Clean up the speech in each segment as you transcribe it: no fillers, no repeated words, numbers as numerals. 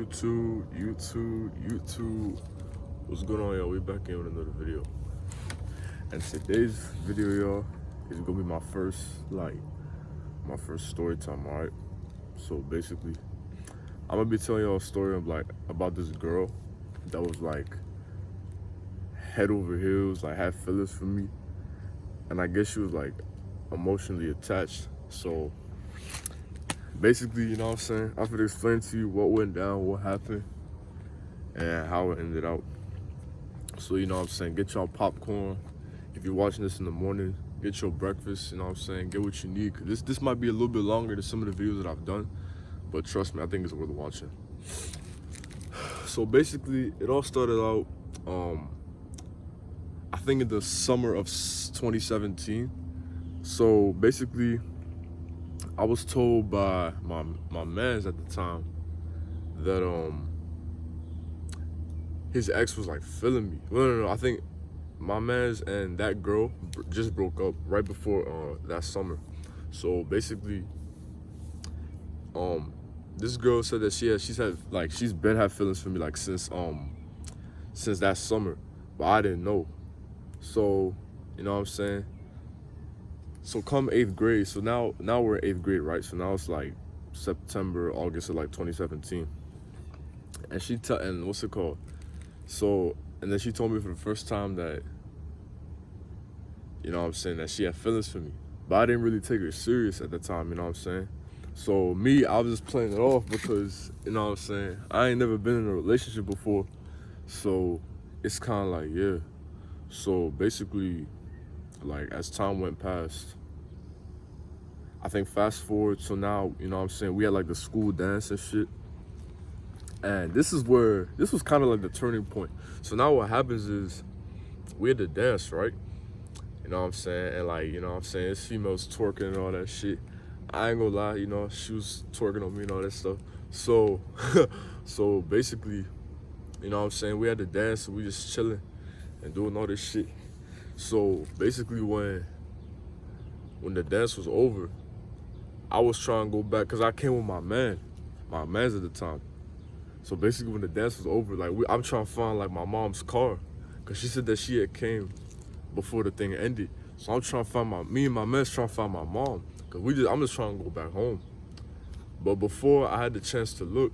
YouTube. What's going on, y'all? We back in with another video. And today's video, y'all, is gonna be my first story time, alright? So basically, I'm gonna be telling y'all a story of about this girl that was head over heels, had feelings for me. And I guess she was emotionally attached. So basically, you know what I'm saying? I'm gonna explain to you what went down, what happened, and how it ended out. So, you know what I'm saying? Get y'all popcorn. If you're watching this in the morning, get your breakfast, you know what I'm saying? Get what you need. Cause this might be a little bit longer than some of the videos that I've done, but trust me, I think it's worth watching. So basically, it all started out, I think in the summer of 2017. So basically, I was told by my mans at the time that his ex was feeling me. No. I think my mans and that girl just broke up right before that summer. So basically, this girl said that she's been had feelings for me since that summer, but I didn't know. So, you know what I'm saying? So come 8th grade, so now we're in 8th grade, right? So now it's September, August of 2017. And what's it called? So, and then she told me for the first time that, you know what I'm saying, that she had feelings for me. But I didn't really take her serious at the time, you know what I'm saying? So me, I was just playing it off because, you know what I'm saying, I ain't never been in a relationship before. So it's kind of yeah. So basically, as time went past, I think fast forward to now, you know what I'm saying, we had the school dance and shit. And this was kind of the turning point. So now what happens is we had the dance, right? You know what I'm saying? And you know what I'm saying, it's females twerking and all that shit. I ain't gonna lie, you know, she was twerking on me and all that stuff. So, so basically, you know what I'm saying, we had the dance and we just chilling and doing all this shit. So basically when the dance was over, I was trying to go back because I came with my mans at the time. So basically when the dance was over, I'm trying to find my mom's car because she said that she had came before the thing ended. So I'm trying to find me and my man's trying to find my mom because I'm just trying to go back home. But before I had the chance to look,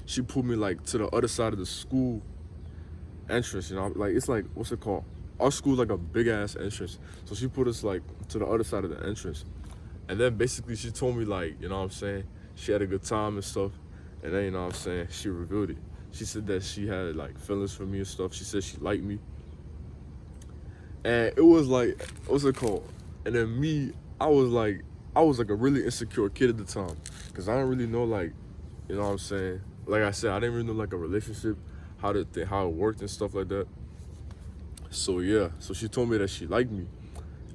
she pulled me to the other side of the school entrance, you know, it's what's it called? Our school's a big ass entrance. So she put us to the other side of the entrance. And then basically she told me you know what I'm saying, she had a good time and stuff. And then, you know what I'm saying, she revealed it. She said that she had feelings for me and stuff. She said she liked me. And it was what's it called? And then me, I was a really insecure kid at the time. Cause I didn't really know you know what I'm saying? Like I said, I didn't really know a relationship, how it worked and stuff like that. So yeah, so she told me that she liked me.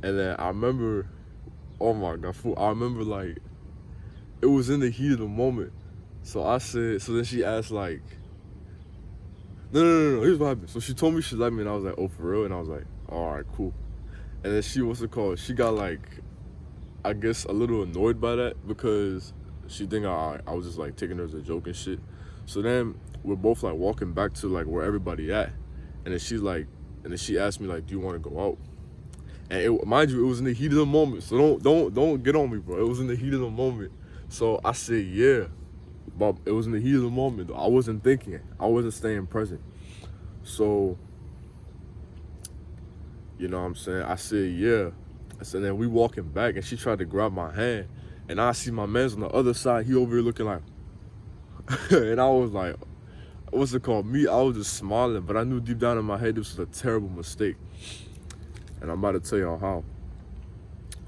And then I remember, oh my God, fool, I remember it was in the heat of the moment. So I said, so then she asked no, here's what happened. So she told me she liked me and I was like, oh, for real? And I was like, all right, cool. And then she, what's it called? She got I guess a little annoyed by that because she think I was just taking her as a joke and shit. So then we're both walking back to where everybody at. And then she asked me do you want to go out? And mind you, it was in the heat of the moment. So don't get on me, bro. It was in the heat of the moment. So I said, yeah. But it was in the heat of the moment, though. I wasn't thinking it. I wasn't staying present. So, you know what I'm saying? I said, yeah. So then we walking back, and she tried to grab my hand. And I see my man's on the other side. He over here looking and I was like, what's it called? Me, I was just smiling. But I knew deep down in my head this was a terrible mistake. And I'm about to tell y'all how.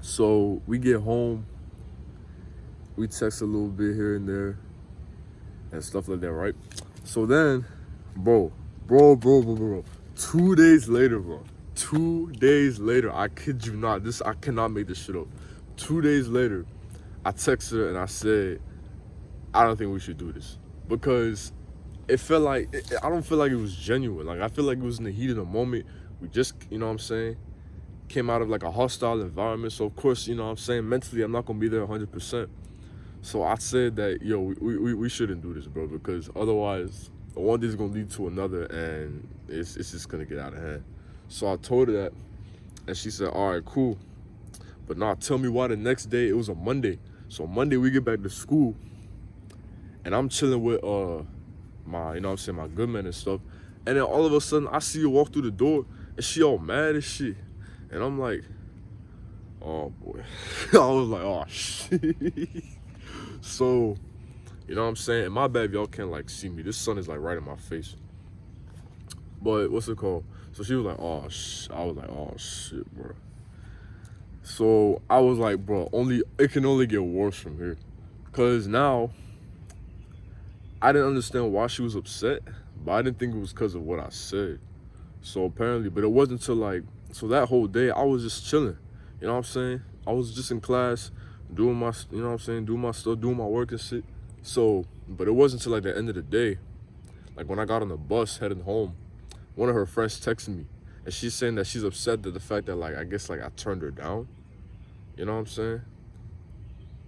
So we get home. We text a little bit here and there. And stuff like that, right? So then, bro. 2 days later, bro. 2 days later, I kid you not. I cannot make this shit up. 2 days later, I texted her and I said, I don't think we should do this. Because it felt I don't feel like it was genuine. I feel like it was in the heat of the moment. We just, you know what I'm saying, came out of a hostile environment. So of course, you know what I'm saying, mentally, I'm not gonna be there 100%. So I said that, yo, we shouldn't do this, bro, because otherwise one thing's gonna lead to another, and it's just gonna get out of hand. So I told her that, and she said, all right, cool. But now tell me why the next day, it was a Monday. So Monday we get back to school, and I'm chilling with my, you know what I'm saying, my good man and stuff. And then all of a sudden I see her walk through the door, and she all mad as shit. And I'm like, oh boy. I was like, oh shit. So, you know what I'm saying? And my bad if y'all can't like see me. This sun is like right in my face. But what's it called? So she was like, oh I was like, oh shit, bro. So I was like, bro, it can only get worse from here. Cause now I didn't understand why she was upset, but I didn't think it was because of what I said. So apparently, but it wasn't until like, so that whole day I was just chilling. You know what I'm saying? I was just in class, doing my, you know what I'm saying, doing my stuff, doing my work and shit. So, but it wasn't until like the end of the day, like when I got on the bus heading home, one of her friends texted me, and she's saying that she's upset at the fact that like, I guess like I turned her down. You know what I'm saying?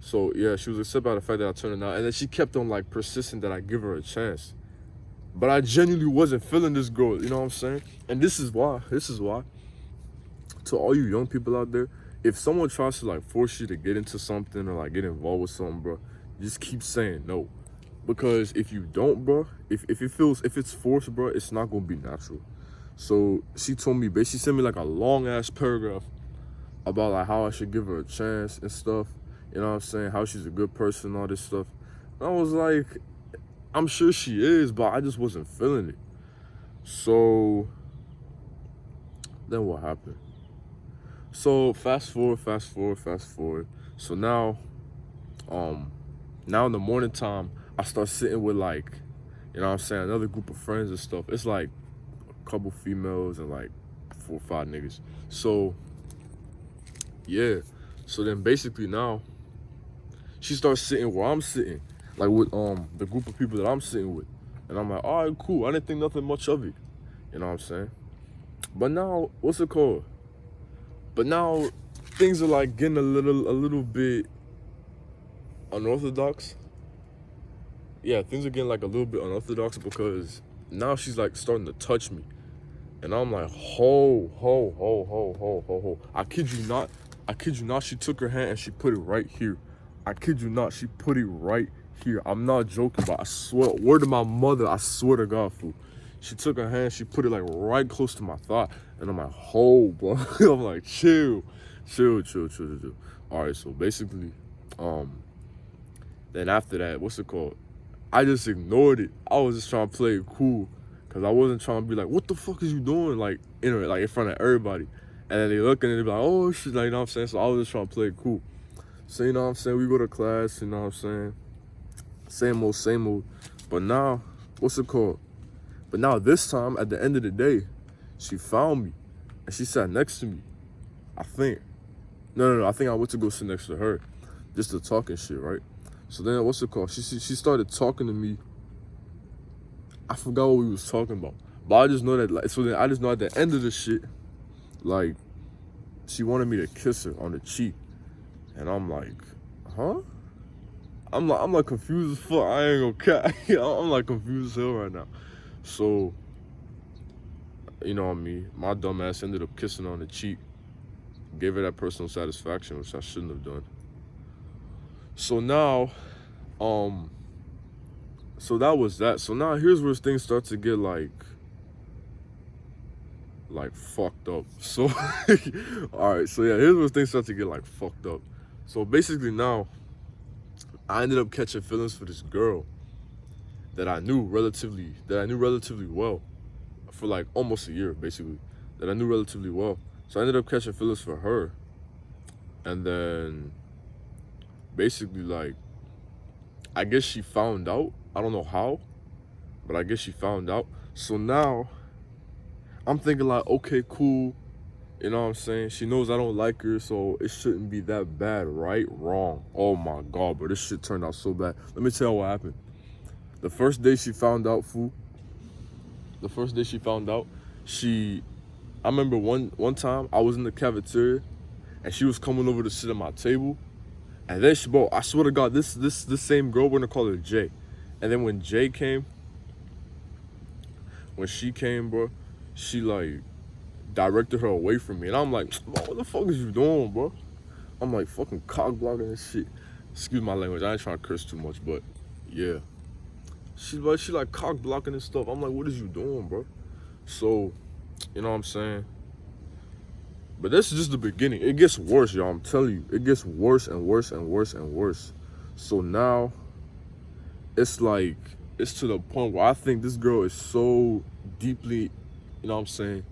So yeah, she was upset by the fact that I turned her down, and then she kept on like persisting that I give her a chance. But I genuinely wasn't feeling this girl, you know what I'm saying? And this is why, to all you young people out there, if someone tries to like force you to get into something or like get involved with something, bro, just keep saying no. Because if you don't, bro, if it's forced, bro, it's not gonna be natural. So she told me, basically sent me like a long ass paragraph about like how I should give her a chance and stuff. You know what I'm saying? How she's a good person, all this stuff. And I was like, I'm sure she is, but I just wasn't feeling it. So then what happened? So fast forward. So now in the morning time, I start sitting with like, you know what I'm saying, another group of friends and stuff. It's like a couple females and like 4 or 5 niggas. So yeah. So then basically now she starts sitting where I'm sitting, like with the group of people that I'm sitting with. And I'm like, all right, cool. I didn't think nothing much of it. You know what I'm saying? But now, what's it called? But now things are like getting a little bit unorthodox. Yeah, things are getting like a little bit unorthodox because now she's like starting to touch me. And I'm like, ho. I kid you not, she took her hand and she put it right here. I kid you not, she put it right here. I'm not joking, but I swear, word to my mother, I swear to God, fool. She took her hand, she put it like right close to my thigh. And I'm like, ho, bro. I'm like, chill. All right, so basically, then after that, what's it called? I just ignored it. I was just trying to play it cool. Cause I wasn't trying to be like, what the fuck is you doing? Like, in front of everybody. And then they look and they be like, oh shit, like, you know what I'm saying? So I was just trying to play it cool. So, you know what I'm saying? We go to class, you know what I'm saying? Same old. But now, what's it called? But now this time, at the end of the day, she found me. And she sat next to me. I think. No, I think I went to go sit next to her. Just to talk and shit, right? So then, what's it called? She started talking to me. I forgot what we was talking about. But I just know that, like, so then I just know at the end of the shit, like, she wanted me to kiss her on the cheek. And I'm like, huh? I'm like confused as fuck. I ain't gonna cat. I'm like confused as hell right now. So, you know what I mean? My dumb ass ended up kissing her on the cheek. Gave her that personal satisfaction, which I shouldn't have done. So now, so that was that. So now here's where things start to get like fucked up. So, all right. So yeah, here's where things start to get like fucked up. So basically now, I ended up catching feelings for this girl that I knew relatively well for like almost a year, basically, that I knew relatively well. So I ended up catching feelings for her. And then basically, like, I guess she found out. I don't know how, but I guess she found out. So now I'm thinking like, okay, cool. You know what I'm saying? She knows I don't like her, so it shouldn't be that bad, right? Wrong. Oh my God, bro, this shit turned out so bad. Let me tell you what happened. The first day she found out, fool. I remember one time I was in the cafeteria and she was coming over to sit at my table. And then bro, I swear to God, this same girl, we're gonna call her Jay. And then when Jay came, when she came, bro, she like directed her away from me. And I'm like, what the fuck is you doing, bro? I'm like fucking cock blocking and shit. Excuse my language, I ain't trying to curse too much, but yeah. She like cock blocking and stuff. I'm like, what is you doing, bro? So, you know what I'm saying? But this is just the beginning. It gets worse, y'all. I'm telling you. It gets worse and worse and worse and worse. So now, it's like, it's to the point where I think this girl is so deeply, you know what I'm saying,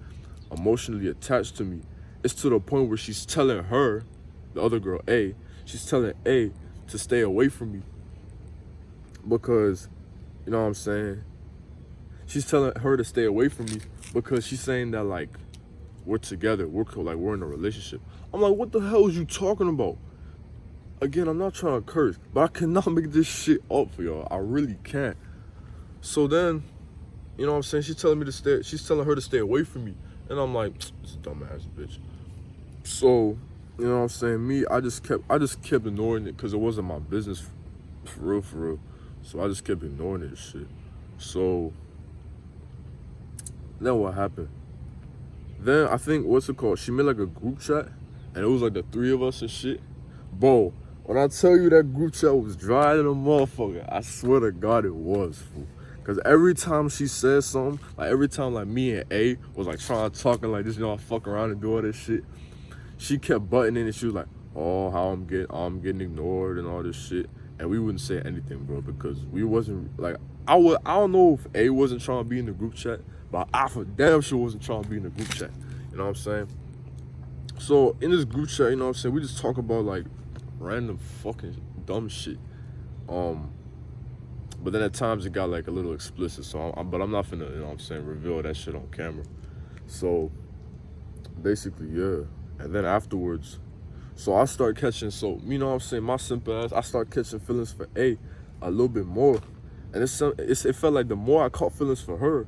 emotionally attached to me. It's to the point where she's telling her, the other girl, A, she's telling A to stay away from me. Because, you know what I'm saying? She's telling her to stay away from me because she's saying that, like, we're together, we're cool, like we're in a relationship. I'm like, what the hell is you talking about? Again, I'm not trying to curse, but I cannot make this shit up for y'all. I really can't. So then, you know what I'm saying? She's telling her to stay away from me. And I'm like, this dumbass bitch. So, you know what I'm saying? I just kept ignoring it because it wasn't my business for real. So I just kept ignoring it and shit. So then what happened? Then I think, she made like a group chat, and it was like the three of us and shit. Bro, when I tell you that group chat was dry than a motherfucker, I swear to God it was, fool. Cause every time she said something, like every time like me and A was like trying to talk and like just, you know, I fuck around and do all this shit, she kept butting in and she was like, oh, how I'm getting ignored and all this shit. And we wouldn't say anything, bro, because we wasn't like, I don't know if A wasn't trying to be in the group chat, but I for damn sure wasn't trying to be in the group chat. You know what I'm saying? So in this group chat, you know what I'm saying, we just talk about like random fucking dumb shit. But then at times it got like a little explicit. So but I'm not finna, you know what I'm saying, reveal that shit on camera. So basically, yeah. And then afterwards, so I start catching, you know what I'm saying, my simple ass, I start catching feelings for A little bit more. And it felt like the more I caught feelings for her,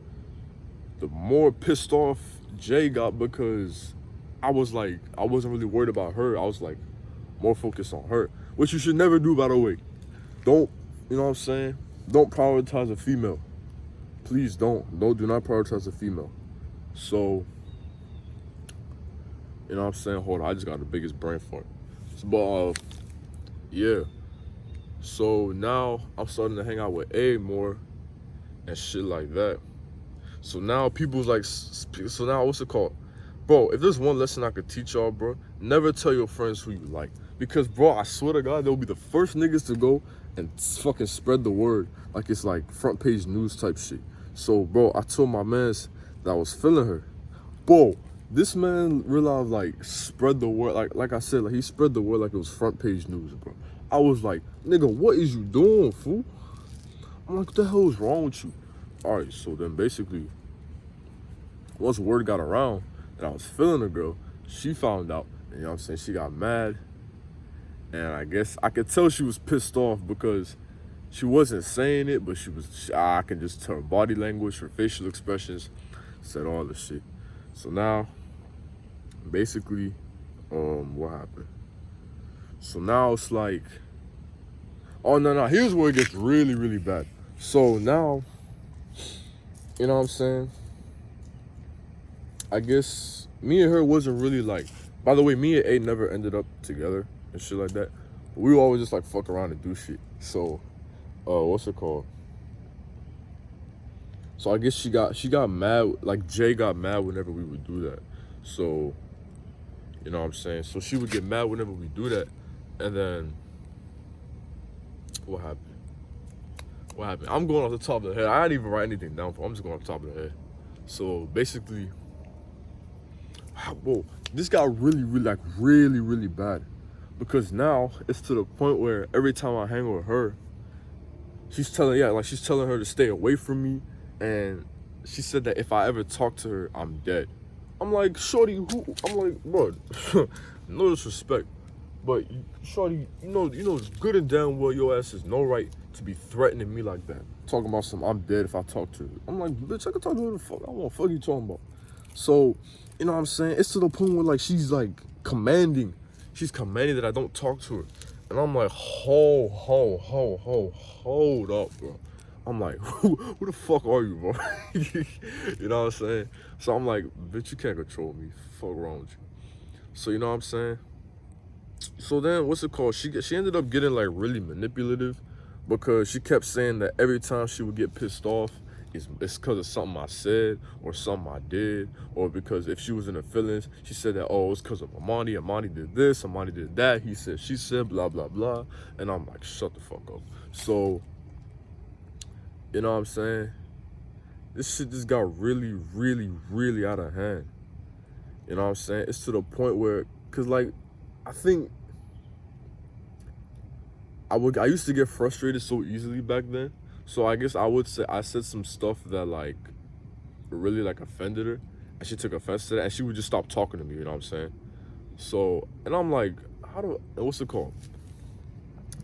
the more pissed off Jay got, because I wasn't really worried about her. I was like more focused on her, which you should never do, by the way. Don't, you know what I'm saying? Don't prioritize a female. Please don't. Do not prioritize a female. So, you know what I'm saying? Hold on, I just got the biggest brain fart. But yeah. So now I'm starting to hang out with A more and shit like that. So now people's like, so now what's it called? Bro, if there's one lesson I could teach y'all, bro, never tell your friends who you like. Because, bro, I swear to God, they'll be the first niggas to go and fucking spread the word like it's like front page news type shit. So, bro, I told my mans that I was feeling her. Bro, this man realized, like, spread the word. Like I said, like, he spread the word like it was front page news, bro. I was like, nigga, what is you doing, fool? I'm like, what the hell is wrong with you? All right, so then basically, once word got around that I was feeling a girl, she found out, and you know what I'm saying, she got mad. And I guess I could tell she was pissed off because she wasn't saying it, but I can just tell her body language, her facial expressions, said all this shit. So now, basically, what happened? So now it's like, oh, no, here's where it gets really, really bad. So now, you know what I'm saying? I guess me and her wasn't really like, by the way, me and A never ended up together and shit like that. But we would always just like fuck around and do shit. So, what's it called? So I guess she got mad, like Jay got mad whenever we would do that. So, you know what I'm saying? So she would get mad whenever we do that. And then, what happened? I'm going off the top of the head. I didn't even write anything down for. I'm just going off the top of the head. So basically, whoa, this got really, really bad. Because now it's to the point where every time I hang with her, she's telling her to stay away from me. And she said that if I ever talk to her, I'm dead. I'm like, shorty, who? I'm like, bro, no disrespect, but shorty, you know, it's good and damn well your ass has no right to be threatening me like that. Talking about I'm dead if I talk to her. I'm like, bitch, I can talk to her the fuck I want. Fuck you talking about? So, you know what I'm saying? It's to the point where like she's commanding that I don't talk to her. And I'm like, hold up, bro. I'm like, who the fuck are you, bro? You know what I'm saying? So I'm like, bitch, you can't control me. Fuck wrong with you? So you know what I'm saying? So then, what's it called? She ended up getting like really manipulative because she kept saying that every time she would get pissed off, it's because of something I said or something I did, or because if she was in her feelings, she said that, oh, it's because of Amani. Amani did this, Amani did that. He said, she said, blah, blah, blah. And I'm like, shut the fuck up. So, you know what I'm saying? This shit just got really, really, really out of hand. You know what I'm saying? It's to the point where, cause like, I think I used to get frustrated so easily back then. So I guess I would say I said some stuff that like really like offended her, and she took offense to that, and she would just stop talking to me. You know what I'm saying? So, and I'm like, what's it called?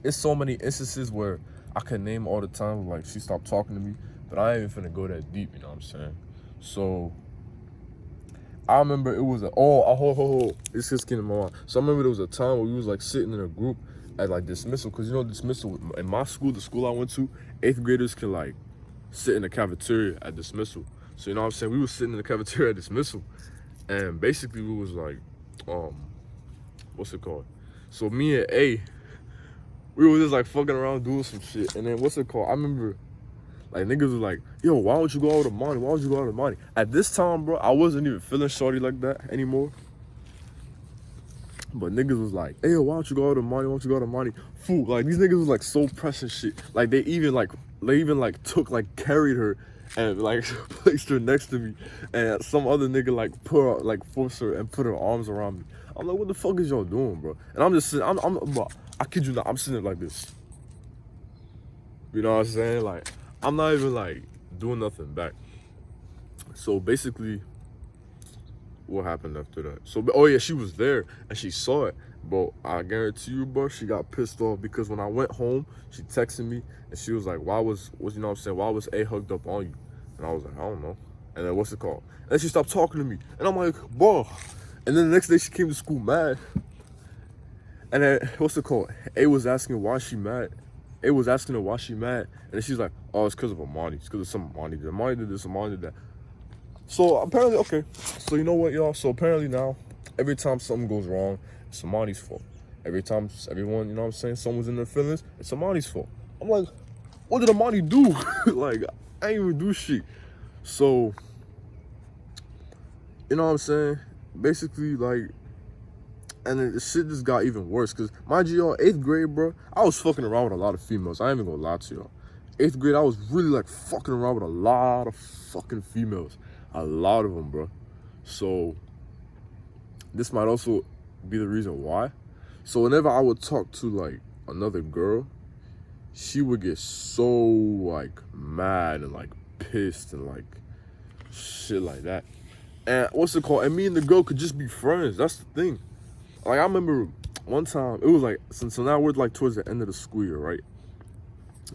It's so many instances where I can name all the time like she stopped talking to me, but I ain't even finna go that deep. You know what I'm saying? So I remember it was it's just getting my mind. So I remember there was a time where we was like sitting in a group at like dismissal, because you know dismissal in my school, the school I went to, 8th graders can like sit in the cafeteria at dismissal. So you know what I'm saying? We was sitting in the cafeteria at dismissal, and basically we was like, what's it called? So me and A, we were just like fucking around doing some shit, and then what's it called? I remember like niggas was like, yo, why don't you go out with Amani? Why don't you go out with Amani? At this time, bro, I wasn't even feeling shorty like that anymore. But niggas was like, hey, yo, why don't you go out with Amani? Why don't you go out with Amani? Fool, like these niggas was like so pressing shit. Like they even took, like carried her and like placed her next to me. And some other nigga like forced her and put her arms around me. I'm like, what the fuck is y'all doing, bro? And I'm just sitting, bro, I kid you not, I'm sitting there like this. You know what I'm saying? Like, I'm not even like doing nothing back. So basically, what happened after that? So, oh yeah, she was there and she saw it. But I guarantee you, bro, she got pissed off because when I went home, she texted me and she was like, why was you know what I'm saying? Why was A hugged up on you? And I was like, I don't know. And then what's it called? And then she stopped talking to me. And I'm like, bro. And then the next day she came to school mad. And then what's it called? A was asking why she mad. A was asking her why she mad. And then she's like, oh, it's because of Amani. It's because of some Amani did. Amani did this, Amani did that. So apparently, okay. So you know what, y'all? So apparently now, every time something goes wrong, it's Amani's fault. Every time everyone, you know what I'm saying, someone's in their feelings, it's Amani's fault. I'm like, what did Amani do? Like, I ain't even do shit. So, you know what I'm saying? Basically, like, and then the shit just got even worse. Because, mind you, y'all, 8th grade, bro, I was fucking around with a lot of females. I ain't even gonna lie to y'all. 8th grade, I was really, like, fucking around with a lot of fucking females. A lot of them, bro. So, this might also be the reason why. So, whenever I would talk to, like, another girl, she would get so, like, mad and, like, pissed and, like, shit like that. And what's it called? And me and the girl could just be friends. That's the thing. Like, I remember one time, it was like, so now we're like towards the end of the school year, right?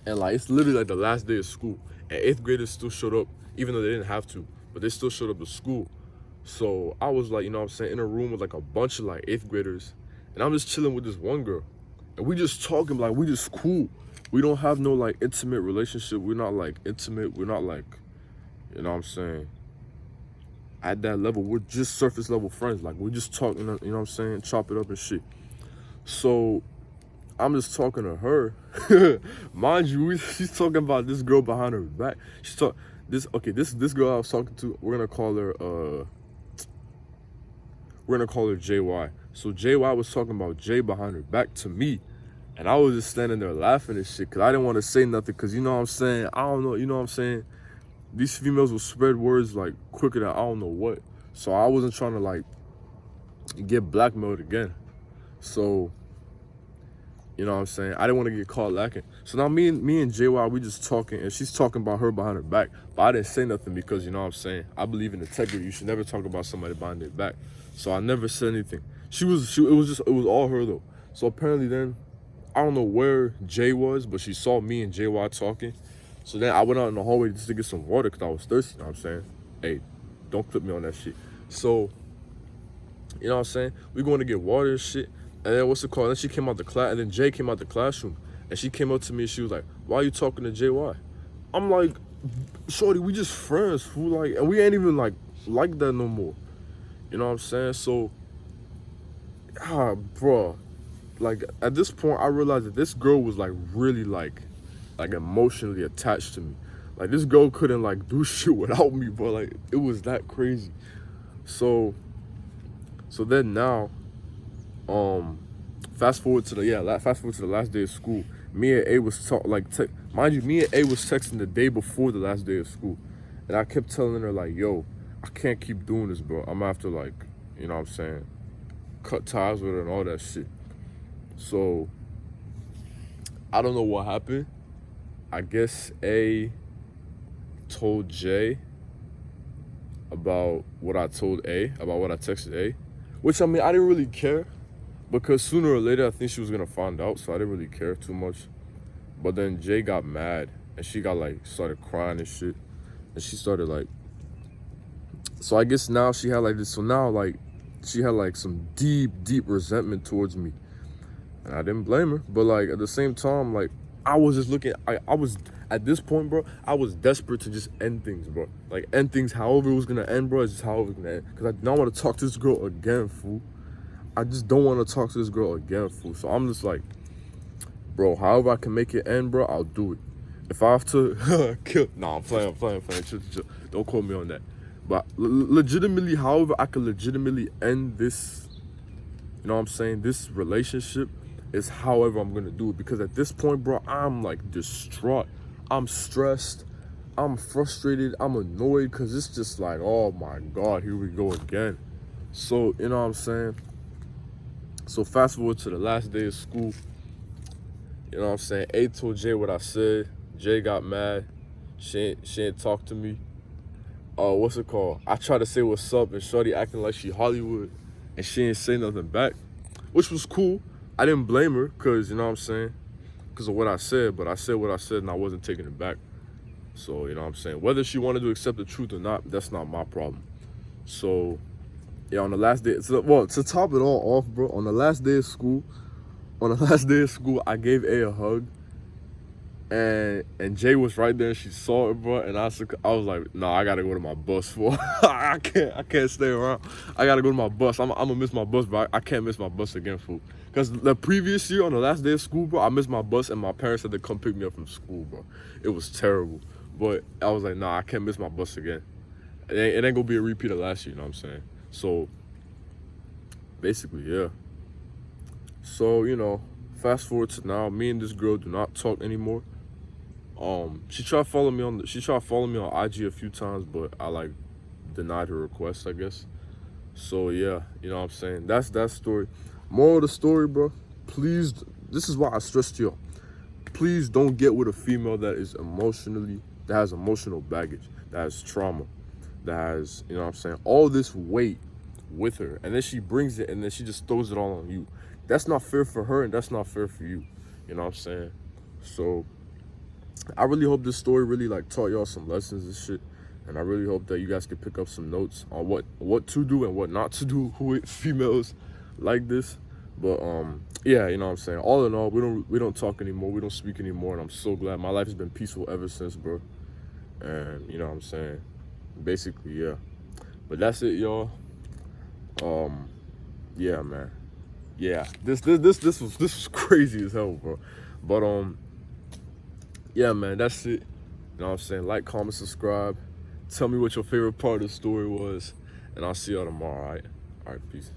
And like, it's literally like the last day of school. And 8th graders still showed up, even though they didn't have to, but they still showed up to school. So I was like, you know what I'm saying, in a room with like a bunch of like 8th graders. And I'm just chilling with this one girl. And we just talking, like, we just cool. We don't have no like intimate relationship. We're not like intimate. We're not like, you know what I'm saying, at that level. We're just surface level friends. Like, we're just talking, you know what I'm saying, chop it up and shit. So I'm just talking to her. Mind you, she's talking about this girl behind her back. She's talking this girl I was talking to, we're gonna call her JY. So JY was talking about Jay behind her back to me. And I was just standing there laughing and shit, because I didn't want to say nothing, because, you know what I'm saying, I don't know, you know what I'm saying, these females will spread words like quicker than I don't know what. So I wasn't trying to like get blackmailed again. So, you know what I'm saying, I didn't want to get caught lacking. So now me and JY, we just talking, and she's talking about her behind her back. But I didn't say nothing because, you know what I'm saying, I believe in integrity. You should never talk about somebody behind their back. So I never said anything. It was all her though. So apparently then, I don't know where Jay was, but she saw me and JY talking. So then I went out in the hallway just to get some water because I was thirsty, you know what I'm saying? Hey, don't clip me on that shit. So, you know what I'm saying? We going to get water and shit. And then what's it called? Then she came out the class, and then Jay came out the classroom, and she came up to me and she was like, "Why are you talking to JY?" I'm like, "Shorty, we just friends, fool. Like, and we ain't even like that no more." You know what I'm saying? So, bro, like at this point, I realized that this girl was like really like emotionally attached to me. Like this girl couldn't like do shit without me, bro. Like it was that crazy. So then now, fast forward to the last day of school. Me and A was mind you, me and A was texting the day before the last day of school, and I kept telling her like, "Yo, I can't keep doing this, bro. I'm gonna have to like, you know what I'm saying, cut ties with her and all that shit." So I don't know what happened. I guess A told Jay about what I told A, about what I texted A, which I mean I didn't really care. Because sooner or later, I think she was gonna find out, so I didn't really care too much. But then Jay got mad, and she got like started crying and shit, and she started like. So I guess now she had like this. So now like, she had like some deep resentment towards me, and I didn't blame her. But like at the same time, like I was just looking. I was at this point, bro. I was desperate to just end things, bro. Like end things however it was gonna end, bro. It's just how it was gonna end. Cause I don't want to talk to this girl again, fool. I just don't want to talk to this girl again, fool. So I'm just like, bro, however I can make it end, bro, I'll do it. If I have to kill, nah, I'm playing. Chill. Don't quote me on that. But legitimately, however I can legitimately end this, you know what I'm saying, this relationship is however I'm going to do it. Because at this point, bro, I'm like distraught. I'm stressed. I'm frustrated. I'm annoyed because it's just like, oh my God, here we go again. So, you know what I'm saying? So fast forward to the last day of school, you know what I'm saying? A told Jay what I said. Jay got mad. She ain't talk to me. What's it called? I tried to say what's up, and shorty acting like she Hollywood, and she ain't say nothing back, which was cool. I didn't blame her, cause you know what I'm saying, cause of what I said. But I said what I said, and I wasn't taking it back. So you know what I'm saying. Whether she wanted to accept the truth or not, that's not my problem. So. Yeah, on the last day, to top it all off, bro, on the last day of school, I gave A a hug, and Jay was right there, and she saw it, bro, and I was like, nah, I gotta go to my bus, for I can't stay around. I gotta go to my bus. I'm gonna miss my bus, bro. I can't miss my bus again, fool. Because the previous year, on the last day of school, bro, I missed my bus, and my parents had to come pick me up from school, bro. It was terrible. But I was like, nah, I can't miss my bus again. It ain't gonna be a repeat of last year, you know what I'm saying? So, basically, yeah. So, you know, fast forward to now, me and this girl do not talk anymore. She tried following me on IG a few times, but I like denied her request, I guess. So yeah, you know what I'm saying? That's that story. Moral of the story, bro. Please, this is why I stress to y'all. Please don't get with a female that has emotional baggage, that has trauma, that has, you know what I'm saying, all this weight with her, and then she brings it and then she just throws it all on you. That's not fair for her, and that's not fair for you. You know what I'm saying? So I really hope this story really like taught y'all some lessons and shit. And I really hope that you guys can pick up some notes on what to do and what not to do with females like this. But yeah, you know what I'm saying? All in all, we don't talk anymore, we don't speak anymore, and I'm so glad. My life has been peaceful ever since, bro. And you know what I'm saying? Basically, yeah. But that's it, y'all. Yeah, man. Yeah. This was crazy as hell, bro. But yeah, man, that's it. You know what I'm saying? Like, comment, subscribe. Tell me what your favorite part of the story was. And I'll see y'all tomorrow, all right? All right, peace.